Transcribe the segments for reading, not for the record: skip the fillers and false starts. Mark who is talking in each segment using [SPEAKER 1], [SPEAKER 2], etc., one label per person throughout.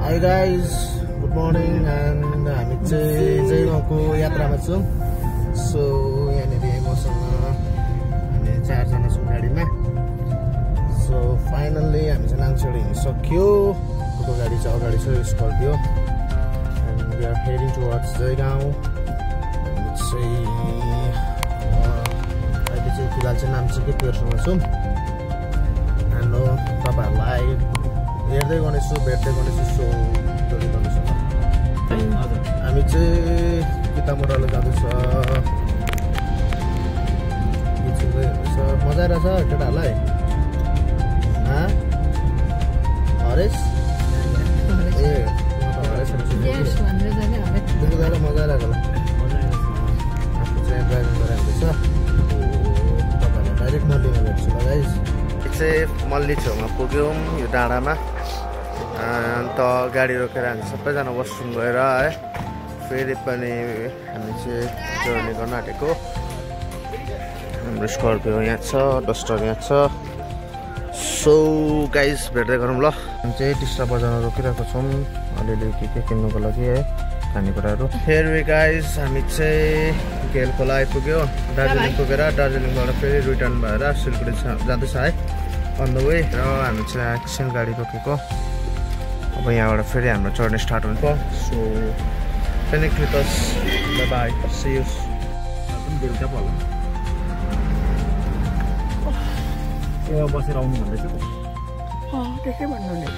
[SPEAKER 1] Hi guys, good morning and हामी चाहिँ जयगाउँको यात्रामा छौँ। सो यहाँनिर मसँग हामी 4 जना छौँ गाडीमा। सो फाइनल्ली हामी चाहिँ नाङचोडी हिँडिसक्यो। को गाडी चाहिँ अगाडि छ Scorpio and we are heading towards Jaigaon. हामी चाहिँ अहिले चाहिँ फिलहाल चाहिँ नाम्चीकै पेयरसँग छौँ। and तपाईहरुलाई हेर्दै गर्नेछु भेट्दै गर्नेछु सो जोडी गर्नुस् न। हामी चाहिँ कितामोराले जाँदैछ। मजा आइरहेछ केटाहरूलाई? हरेस ए हरेस मजा आइरहेको होला। आफू चाहिँ ड्राइभिङ गरेर हुँदैछ। तपाईँहरूलाई डाइरेक्ट मल्लीमा भेट्छु ल गाइस। चाहिँ मल्ली छेउमा पुग्यौँ यो डाँडामा। अन्त गाडी रोकेर हामी सबैजना वासरुम गएर है फेरि पनि हामी चाहिँ जर्नी गर्न आँटेको। हाम्रो स्कर्पियो यहाँ छ, डस्टर यहाँ छ। सो गाइस भेट्दै गरौँ ल। हामी चाहिँ टिस्टा बजारमा रोकिरहेको छौँ अलिअलि के किन्नुको लागि है खानेकुराहरू। फेरि गाइस हामी चाहिँ गेलखोला आइपुग्यो। दार्जिलिङ पुगेर दार्जिलिङबाट फेरि रिटर्न भएर सिलगढी जाँदैछ है अन द वे। र हामी चाहिँ एकछिन गाडी रोकेको। अब यहाँबाट फेरि हाम्रो जर्नी स्टार्ट हुन्छ। So connect with us, bye bye, see you.
[SPEAKER 2] बेलुका पर्ला ए बसेर आउनु भन्दैछ त।
[SPEAKER 3] त्यसै भन्नु नि।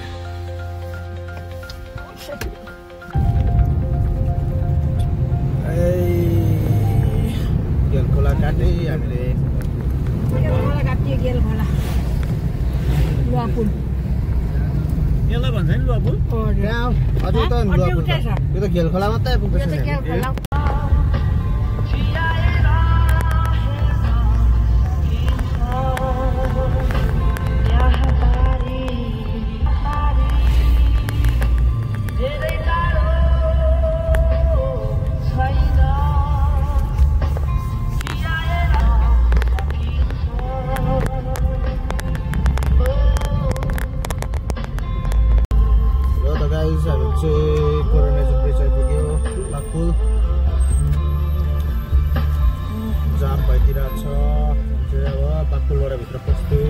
[SPEAKER 1] गेलखोला काटे हामीले।
[SPEAKER 3] गेलखोला काटियो गेलखोला। लुवापुल
[SPEAKER 2] यसलाई भन्छ नि लुवापुल।
[SPEAKER 1] कहाँ अझै त लुवापुल यो त गेलखोला मात्रै आइपुग्दैछ नि। जाम भइदिरहेको छ। अब बागपुलबाट भित्र पस्दै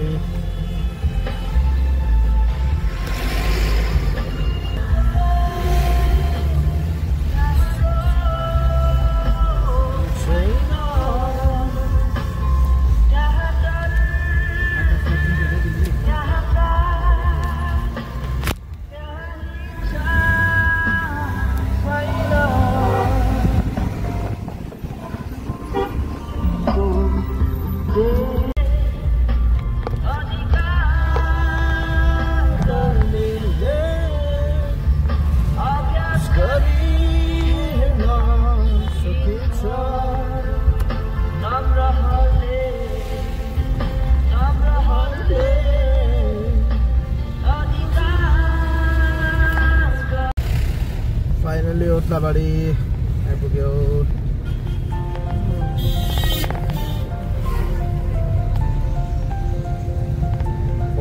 [SPEAKER 1] फाइनली ओत्लाबाडी आइपुग्यो।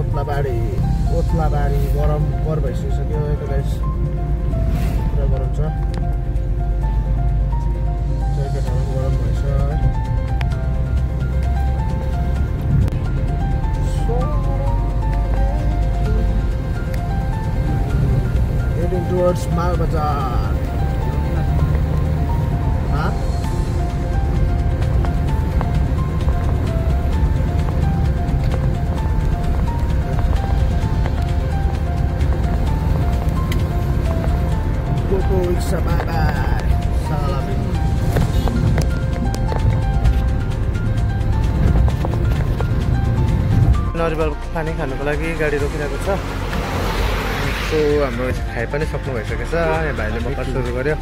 [SPEAKER 1] ओत्लाबाडी गरम भइसक्यो यता गाइस। पुरा गरम छ। गरम भएछ है। Heading towards Malbazar. Go Iksa, bye bye. Salam. नरिवल पानी खानुको लागि गाडी रोकिरहेको छ। सो हाम्रो खाइ पनि सक्नु भइसकेछ। यहाँ भाइले भर्खर सुरु गर्यो।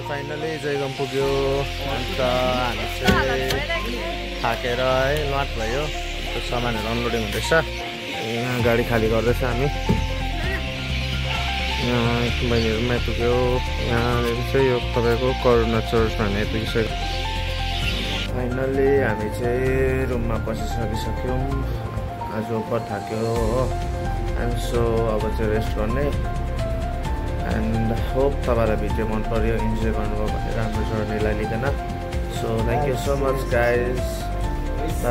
[SPEAKER 1] फाइनली जयगाउँ पुग्यो अन्त हामी चाहिँ थाकेर है लट भयो त्यो सामानहरू अनलोडिङ हुँदैछ यहाँ गाडी खाली गर्दैछ हामी यहाँ बहिनीहरूमा आइपुग्यो यहाँनिर चाहिँ यो तपाईँको करुणा चर्चमा हामी आइपुगिसक्यो फाइनल्ली हामी चाहिँ रुममा पसिसकिसक्यौँ आज ओभर थाक्यो हो एन्ड सो अब चाहिँ रेस्ट गर्ने एन्ड होप तपाईँलाई भिडियो मन पर्यो इन्जोय गर्नुभयो भने राम्रो जर्नीलाई लिँदैन so thank you so much guys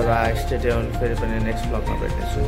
[SPEAKER 1] by stay tune फेरि पनि नेक्स्ट ब्लगमा भेट्नेछु